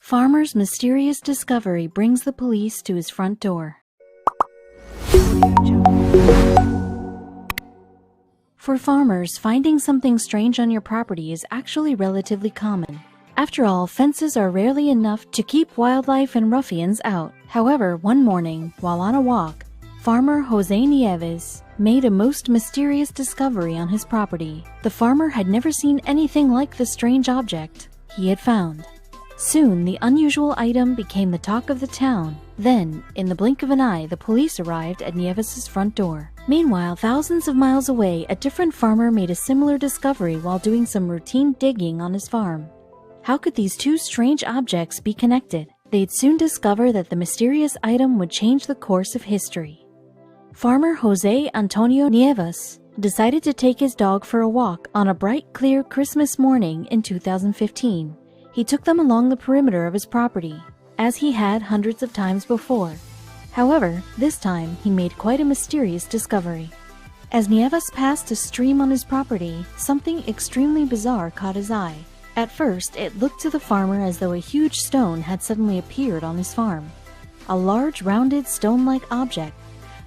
Farmer's mysterious discovery brings the police to his front door. For farmers, finding something strange on your property is actually relatively common. After all, fences are rarely enough to keep wildlife and ruffians out. However, one morning, while on a walk, farmer Jose Nieves made a most mysterious discovery on his property. The farmer had never seen anything like the strange object he had found. Soon, the unusual item became the talk of the town. Then, in the blink of an eye, the police arrived at Nieves' front door. Meanwhile, thousands of miles away, a different farmer made a similar discovery while doing some routine digging on his farm. How could these two strange objects be connected? They'd soon discover that the mysterious item would change the course of history. Farmer Jose Antonio Nieves decided to take his dog for a walk on a bright, clear Christmas morning in 2015. He took them along the perimeter of his property, as he had hundreds of times before. However, this time he made quite a mysterious discovery. As Nieves passed a stream on his property, something extremely bizarre caught his eye. At first, it looked to the farmer as though a huge stone had suddenly appeared on his farm. A large, rounded, stone-like object,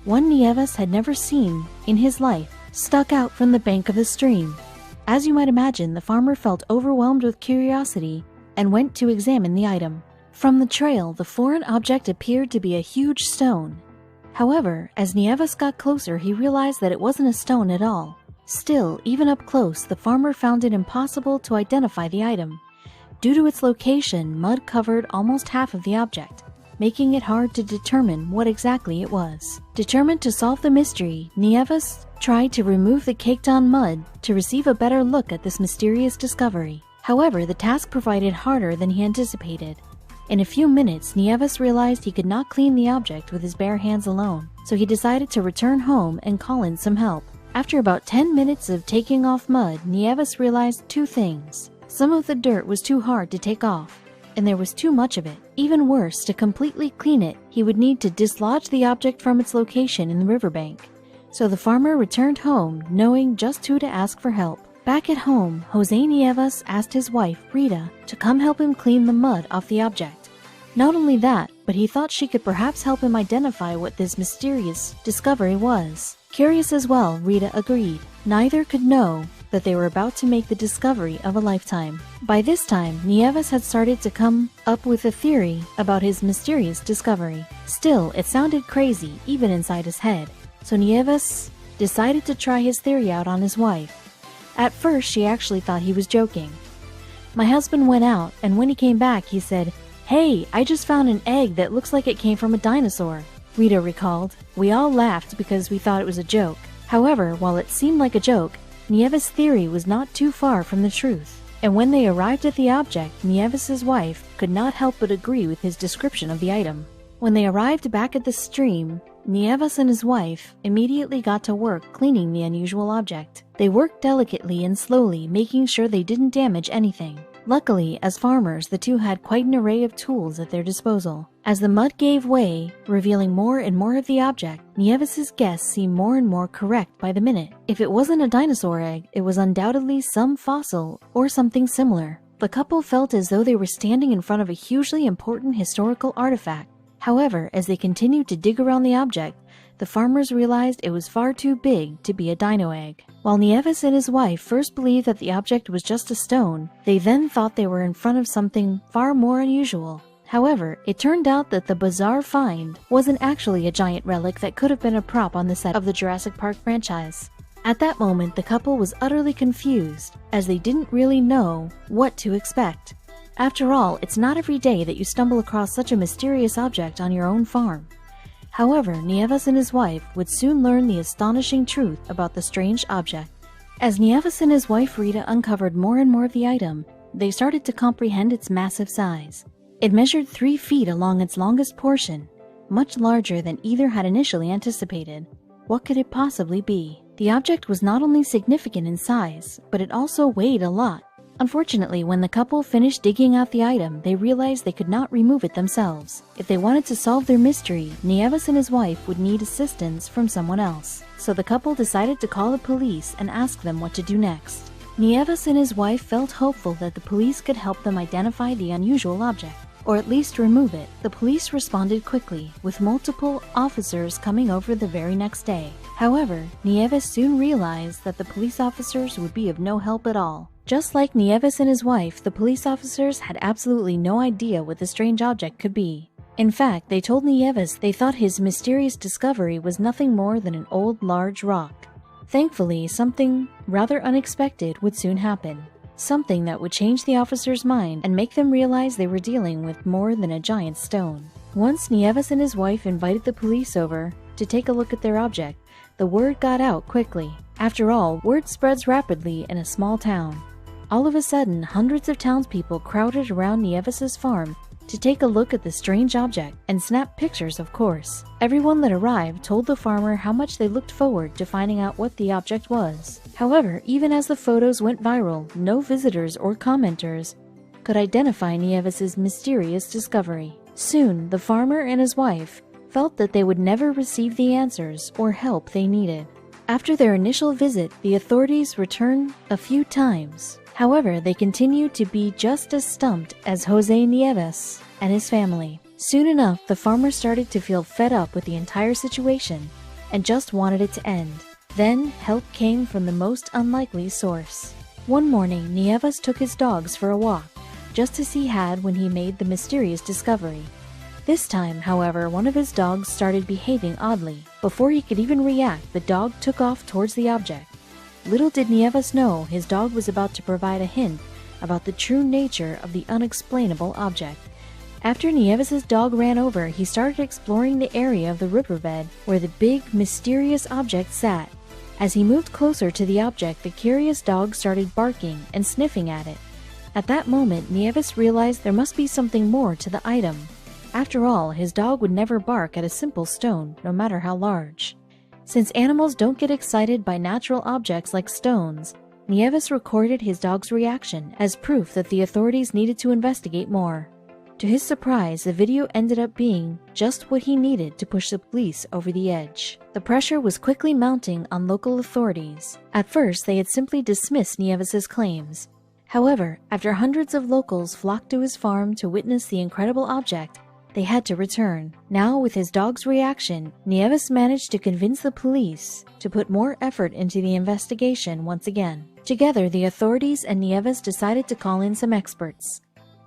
one Nieves had never seen in his life, stuck out from the bank of the stream. As you might imagine, the farmer felt overwhelmed with curiosity and went to examine the item. From the trail, the foreign object appeared to be a huge stone. However, as Nieves got closer, he realized that it wasn't a stone at all. Still, even up close, the farmer found it impossible to identify the item. Due to its location, mud covered almost half of the object, making it hard to determine what exactly it was. Determined to solve the mystery, Nieves tried to remove the caked-on mud to receive a better look at this mysterious discovery. However, the task proved harder than he anticipated. In a few minutes, Nieves realized he could not clean the object with his bare hands alone, so he decided to return home and call in some help. After about 10 minutes of taking off mud, Nieves realized two things. Some of the dirt was too hard to take off, and there was too much of it. Even worse, to completely clean it, he would need to dislodge the object from its location in the riverbank. So the farmer returned home, knowing just who to ask for help. Back at home, Jose Nieves asked his wife, Rita, to come help him clean the mud off the object. Not only that, but he thought she could perhaps help him identify what this mysterious discovery was. Curious as well, Rita agreed. Neither could know that they were about to make the discovery of a lifetime. By this time, Nieves had started to come up with a theory about his mysterious discovery. Still, it sounded crazy, even inside his head. So Nieves decided to try his theory out on his wife. At first, she actually thought he was joking. My husband went out, and when he came back, he said, "Hey, I just found an egg that looks like it came from a dinosaur," Rita recalled. We all laughed because we thought it was a joke. However, while it seemed like a joke, Nieves' theory was not too far from the truth. And when they arrived at the object, Nieves' wife could not help but agree with his description of the item. When they arrived back at the stream, Nieves and his wife immediately got to work cleaning the unusual object. They worked delicately and slowly, making sure they didn't damage anything. Luckily, as farmers, the two had quite an array of tools at their disposal. As the mud gave way, revealing more and more of the object, Nieves' guess seemed more and more correct by the minute. If it wasn't a dinosaur egg, it was undoubtedly some fossil or something similar. The couple felt as though they were standing in front of a hugely important historical artifact. However, as they continued to dig around the object, the farmers realized it was far too big to be a dino egg. While Nieves and his wife first believed that the object was just a stone, they then thought they were in front of something far more unusual. However, it turned out that the bizarre find wasn't actually a giant relic that could have been a prop on the set of the Jurassic Park franchise. At that moment, the couple was utterly confused, as they didn't really know what to expect. After all, it's not every day that you stumble across such a mysterious object on your own farm. However, Nieves and his wife would soon learn the astonishing truth about the strange object. As Nieves and his wife Rita uncovered more and more of the item, they started to comprehend its massive size. It measured 3 feet along its longest portion, much larger than either had initially anticipated. What could it possibly be? The object was not only significant in size, but it also weighed a lot. Unfortunately, when the couple finished digging out the item, they realized they could not remove it themselves. If they wanted to solve their mystery, Nieves and his wife would need assistance from someone else. So the couple decided to call the police and ask them what to do next. Nieves and his wife felt hopeful that the police could help them identify the unusual object. or at least remove it. The police responded quickly, with multiple officers coming over the very next day. However, Nieves soon realized that the police officers would be of no help at all. Just like Nieves and his wife, the police officers had absolutely no idea what the strange object could be. In fact, they told Nieves they thought his mysterious discovery was nothing more than an old large rock. Thankfully, something rather unexpected would soon happen. Something that would change the officers' mind and make them realize they were dealing with more than a giant stone. Once Nieves and his wife invited the police over to take a look at their object, the word got out quickly. After all, word spreads rapidly in a small town. All of a sudden, hundreds of townspeople crowded around Nieves' farm to take a look at the strange object and snap pictures, of course. Everyone that arrived told the farmer how much they looked forward to finding out what the object was. However, even as the photos went viral, no visitors or commenters could identify Nieves' mysterious discovery. Soon, the farmer and his wife felt that they would never receive the answers or help they needed. After their initial visit, the authorities returned a few times. However, they continued to be just as stumped as Jose Nieves and his family. Soon enough, the farmer started to feel fed up with the entire situation and just wanted it to end. Then, help came from the most unlikely source. One morning, Nieves took his dogs for a walk, just as he had when he made the mysterious discovery. This time, however, one of his dogs started behaving oddly. Before he could even react, the dog took off towards the object. Little did Nieves know his dog was about to provide a hint about the true nature of the unexplainable object. After Nieves' dog ran over, he started exploring the area of the riverbed where the big, mysterious object sat. As he moved closer to the object, the curious dog started barking and sniffing at it. At that moment, Nieves realized there must be something more to the item. After all, his dog would never bark at a simple stone, no matter how large. Since animals don't get excited by natural objects like stones, Nieves recorded his dog's reaction as proof that the authorities needed to investigate more. To his surprise, the video ended up being just what he needed to push the police over the edge. The pressure was quickly mounting on local authorities. At first, they had simply dismissed Nieves' claims. However, after hundreds of locals flocked to his farm to witness the incredible object, they had to return. Now, with his dog's reaction, Nieves managed to convince the police to put more effort into the investigation once again. Together, the authorities and Nieves decided to call in some experts.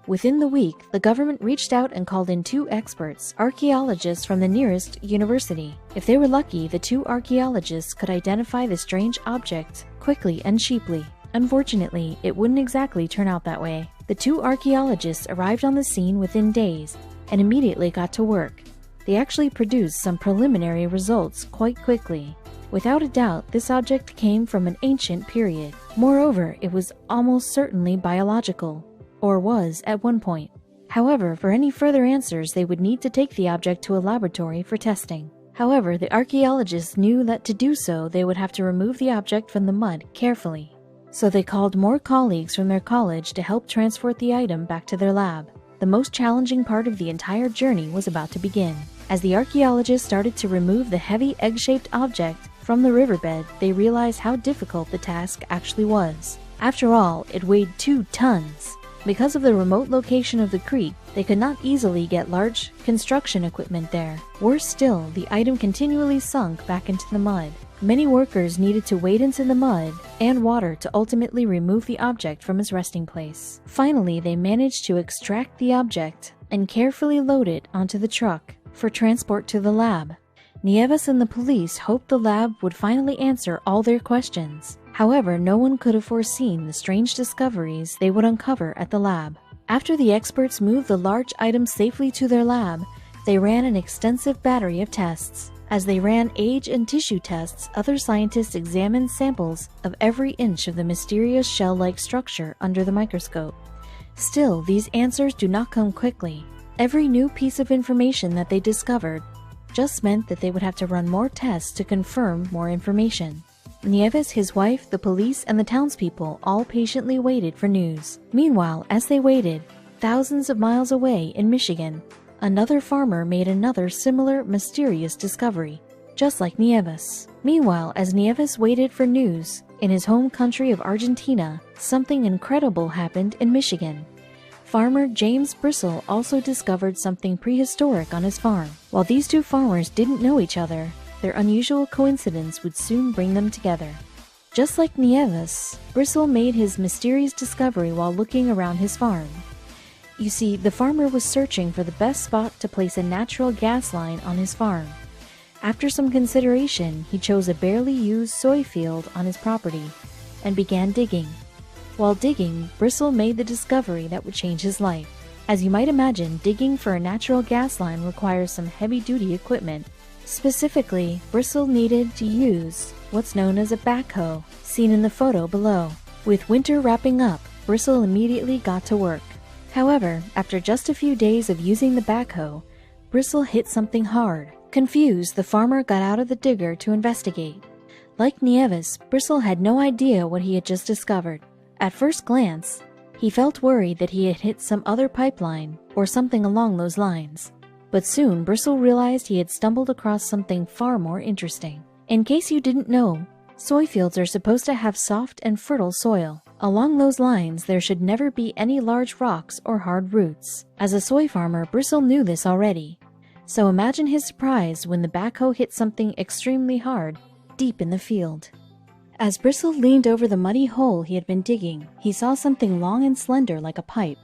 Within the week, the government reached out and called in 2 experts, archaeologists from the nearest university. If they were lucky, the 2 archaeologists could identify the strange object quickly and cheaply. Unfortunately, it wouldn't exactly turn out that way. The 2 archaeologists arrived on the scene within days and immediately got to work. They actually produced some preliminary results quite quickly. Without a doubt, this object came from an ancient period. Moreover, it was almost certainly biological, or was at one point. However, for any further answers, they would need to take the object to a laboratory for testing. However, the archaeologists knew that to do so, they would have to remove the object from the mud carefully. So they called more colleagues from their college to help transport the item back to their lab. The most challenging part of the entire journey was about to begin. As the archaeologists started to remove the heavy egg-shaped object from the riverbed, they realized how difficult the task actually was. After all, it weighed 2 tons. Because of the remote location of the creek, they could not easily get large construction equipment there. Worse still, the item continually sunk back into the mud. Many workers needed to wade into the mud and water to ultimately remove the object from its resting place. Finally, they managed to extract the object and carefully load it onto the truck for transport to the lab. Nieves and the police hoped the lab would finally answer all their questions. However, no one could have foreseen the strange discoveries they would uncover at the lab. After the experts moved the large item safely to their lab, they ran an extensive battery of tests. As they ran age and tissue tests, other scientists examined samples of every inch of the mysterious shell-like structure under the microscope. Still, these answers do not come quickly. Every new piece of information that they discovered just meant that they would have to run more tests to confirm more information. Nieves, his wife, the police, and the townspeople all patiently waited for news. Meanwhile, as they waited, thousands of miles away in Michigan, another farmer made another similar mysterious discovery, just like Nieves. Meanwhile, as Nieves waited for news, in his home country of Argentina, something incredible happened in Michigan. farmer James Bristle also discovered something prehistoric on his farm. While these two farmers didn't know each other, their unusual coincidence would soon bring them together. Just like Nieves, Bristle made his mysterious discovery while looking around his farm. You see, the farmer was searching for the best spot to place a natural gas line on his farm. After some consideration, he chose a barely used soy field on his property and began digging. While digging, Bristle made the discovery that would change his life. As you might imagine, digging for a natural gas line requires some heavy-duty equipment. Specifically, Bristle needed to use what's known as a backhoe, seen in the photo below. With winter wrapping up, Bristle immediately got to work. However, after just a few days of using the backhoe, Bristle hit something hard. Confused, the farmer got out of the digger to investigate. Like Nieves, Bristle had no idea what he had just discovered. At first glance, he felt worried that he had hit some other pipeline or something along those lines. But soon, Bristle realized he had stumbled across something far more interesting. In case you didn't know, soy fields are supposed to have soft and fertile soil. Along those lines, there should never be any large rocks or hard roots. As a soy farmer, Bristle knew this already. So imagine his surprise when the backhoe hit something extremely hard, deep in the field. As Bristle leaned over the muddy hole he had been digging, he saw something long and slender like a pipe.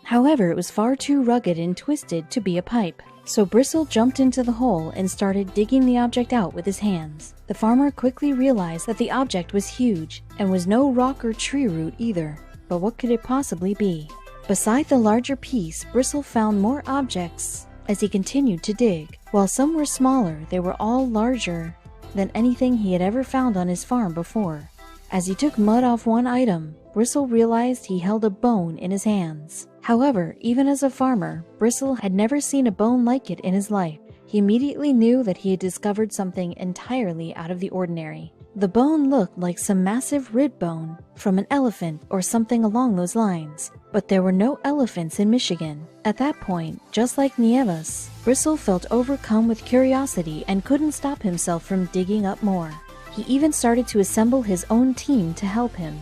However, it was far too rugged and twisted to be a pipe. So Bristle jumped into the hole and started digging the object out with his hands. The farmer quickly realized that the object was huge and was no rock or tree root either. But what could it possibly be? Beside the larger piece, Bristle found more objects as he continued to dig. While some were smaller, they were all larger than anything he had ever found on his farm before. As he took mud off one item, Bristle realized he held a bone in his hands. However, even as a farmer, Bristle had never seen a bone like it in his life. He immediately knew that he had discovered something entirely out of the ordinary. The bone looked like some massive rib bone from an elephant or something along those lines. But there were no elephants in Michigan. At that point, just like Nieves, Bristle felt overcome with curiosity and couldn't stop himself from digging up more. He even started to assemble his own team to help him.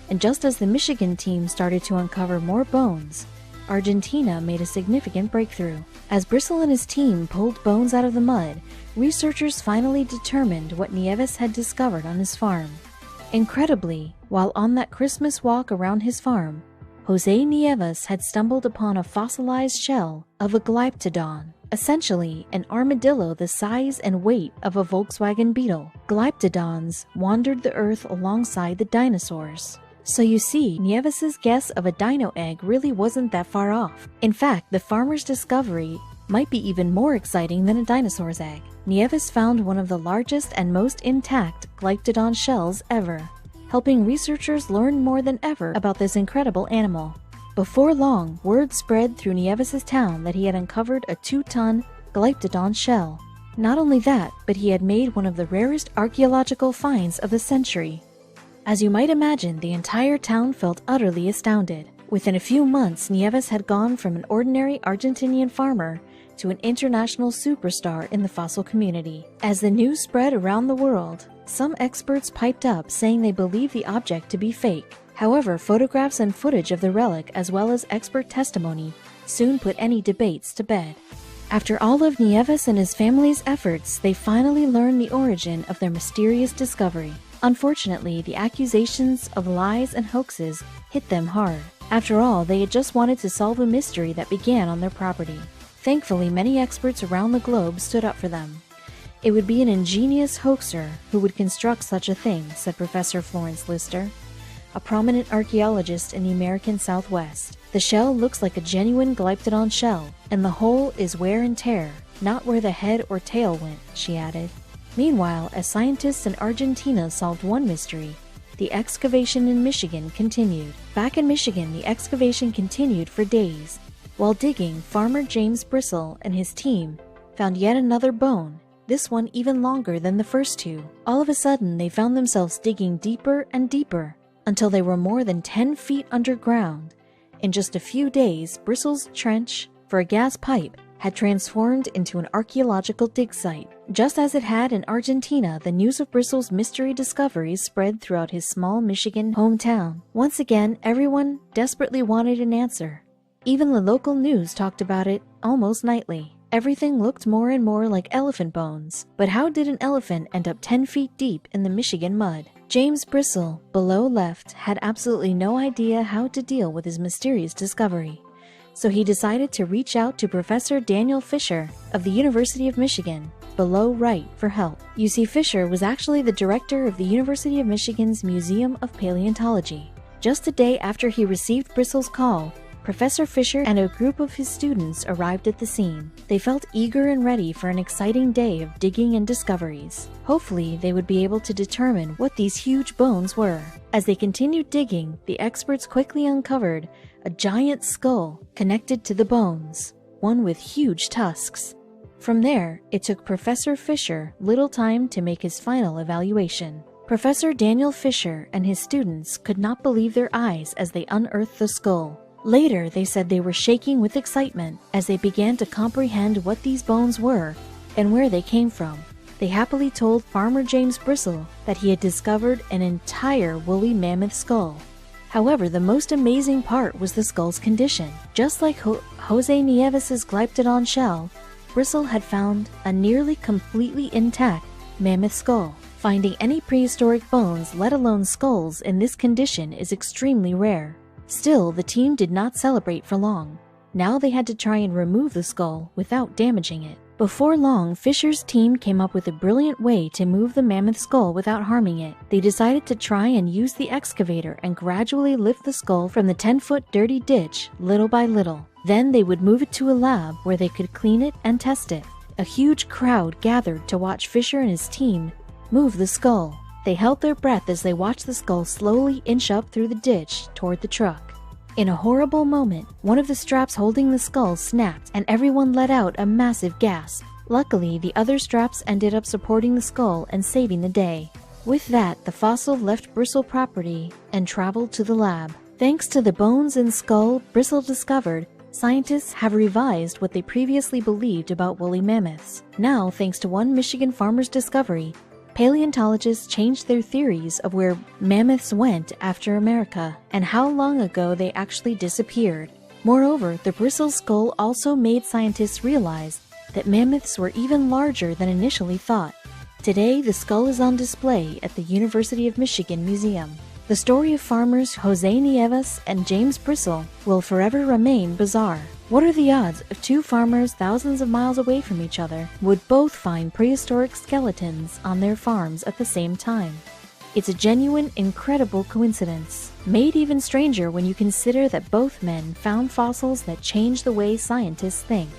And just as the Michigan team started to uncover more bones, Argentina made a significant breakthrough. As Bristle and his team pulled bones out of the mud, researchers finally determined what Nieves had discovered on his farm. Incredibly, while on that Christmas walk around his farm, Jose Nieves had stumbled upon a fossilized shell of a Glyptodon, essentially an armadillo the size and weight of a Volkswagen Beetle. Glyptodons wandered the earth alongside the dinosaurs. So you see, Nieves's guess of a dino egg really wasn't that far off. In fact, the farmer's discovery might be even more exciting than a dinosaur's egg. Nieves found one of the largest and most intact Glyptodon shells ever, helping researchers learn more than ever about this incredible animal. Before long, word spread through Nieves's town that he had uncovered a 2-ton Glyptodon shell. Not only that, but he had made one of the rarest archaeological finds of the century. As you might imagine, the entire town felt utterly astounded. Within a few months, Nieves had gone from an ordinary Argentinian farmer to an international superstar in the fossil community. As the news spread around the world, some experts piped up saying they believed the object to be fake. However, photographs and footage of the relic as well as expert testimony soon put any debates to bed. After all of Nieves and his family's efforts, they finally learned the origin of their mysterious discovery. Unfortunately, the accusations of lies and hoaxes hit them hard. After all, they had just wanted to solve a mystery that began on their property. Thankfully, many experts around the globe stood up for them. It would be an ingenious hoaxer who would construct such a thing, said Professor Florence Lister, a prominent archaeologist in the American Southwest. The shell looks like a genuine Glyptodon shell, and the hole is wear and tear, not where the head or tail went, she added. Meanwhile, as scientists in Argentina solved one mystery, the excavation in Michigan continued. Back in Michigan, the excavation continued for days. While digging, farmer James Bristle and his team found yet another bone, this one even longer than the first two. All of a sudden, they found themselves digging deeper and deeper until they were more than 10 feet underground. In just a few days, Bristle's trench for a gas pipe had transformed into an archaeological dig site. Just as it had in Argentina, the news of Bristle's mystery discoveries spread throughout his small Michigan hometown. Once again, everyone desperately wanted an answer. Even the local news talked about it almost nightly. Everything looked more and more like elephant bones. But how did an elephant end up 10 feet deep in the Michigan mud? James Brissell, below left, had absolutely no idea how to deal with his mysterious discovery. So he decided to reach out to Professor Daniel Fisher of the University of Michigan, below right, for help. You see, Fisher was actually the director of the University of Michigan's Museum of Paleontology. Just a day after he received Brissell's call, Professor Fisher and a group of his students arrived at the scene. They felt eager and ready for an exciting day of digging and discoveries. Hopefully, they would be able to determine what these huge bones were. As they continued digging, the experts quickly uncovered a giant skull connected to the bones, one with huge tusks. From there, it took Professor Fisher little time to make his final evaluation. Professor Daniel Fisher and his students could not believe their eyes as they unearthed the skull. Later, they said they were shaking with excitement as they began to comprehend what these bones were and where they came from. They happily told Farmer James Brissell that he had discovered an entire woolly mammoth skull. However, the most amazing part was the skull's condition. Just like Jose Nieves's Glyptodon shell, Brissell had found a nearly completely intact mammoth skull. Finding any prehistoric bones, let alone skulls, in this condition is extremely rare. Still, the team did not celebrate for long. Now they had to try and remove the skull without damaging it. Before long, Fisher's team came up with a brilliant way to move the mammoth skull without harming it. They decided to try and use the excavator and gradually lift the skull from the 10-foot dirty ditch little by little. Then they would move it to a lab where they could clean it and test it. A huge crowd gathered to watch Fisher and his team move the skull. They held their breath as they watched the skull slowly inch up through the ditch toward the truck. In a horrible moment, one of the straps holding the skull snapped and everyone let out a massive gasp. Luckily, the other straps ended up supporting the skull and saving the day. With that, the fossil left Brissell property and traveled to the lab. Thanks to the bones and skull Brissell discovered, scientists have revised what they previously believed about woolly mammoths. Now, thanks to one Michigan farmer's discovery, paleontologists changed their theories of where mammoths went after America and how long ago they actually disappeared. Moreover, the Brissell skull also made scientists realize that mammoths were even larger than initially thought. Today, the skull is on display at the University of Michigan Museum. The story of farmers Jose Nieves and James Brissell will forever remain bizarre. What are the odds of two farmers thousands of miles away from each other would both find prehistoric skeletons on their farms at the same time? It's a genuine, incredible coincidence, made even stranger when you consider that both men found fossils that change the way scientists think.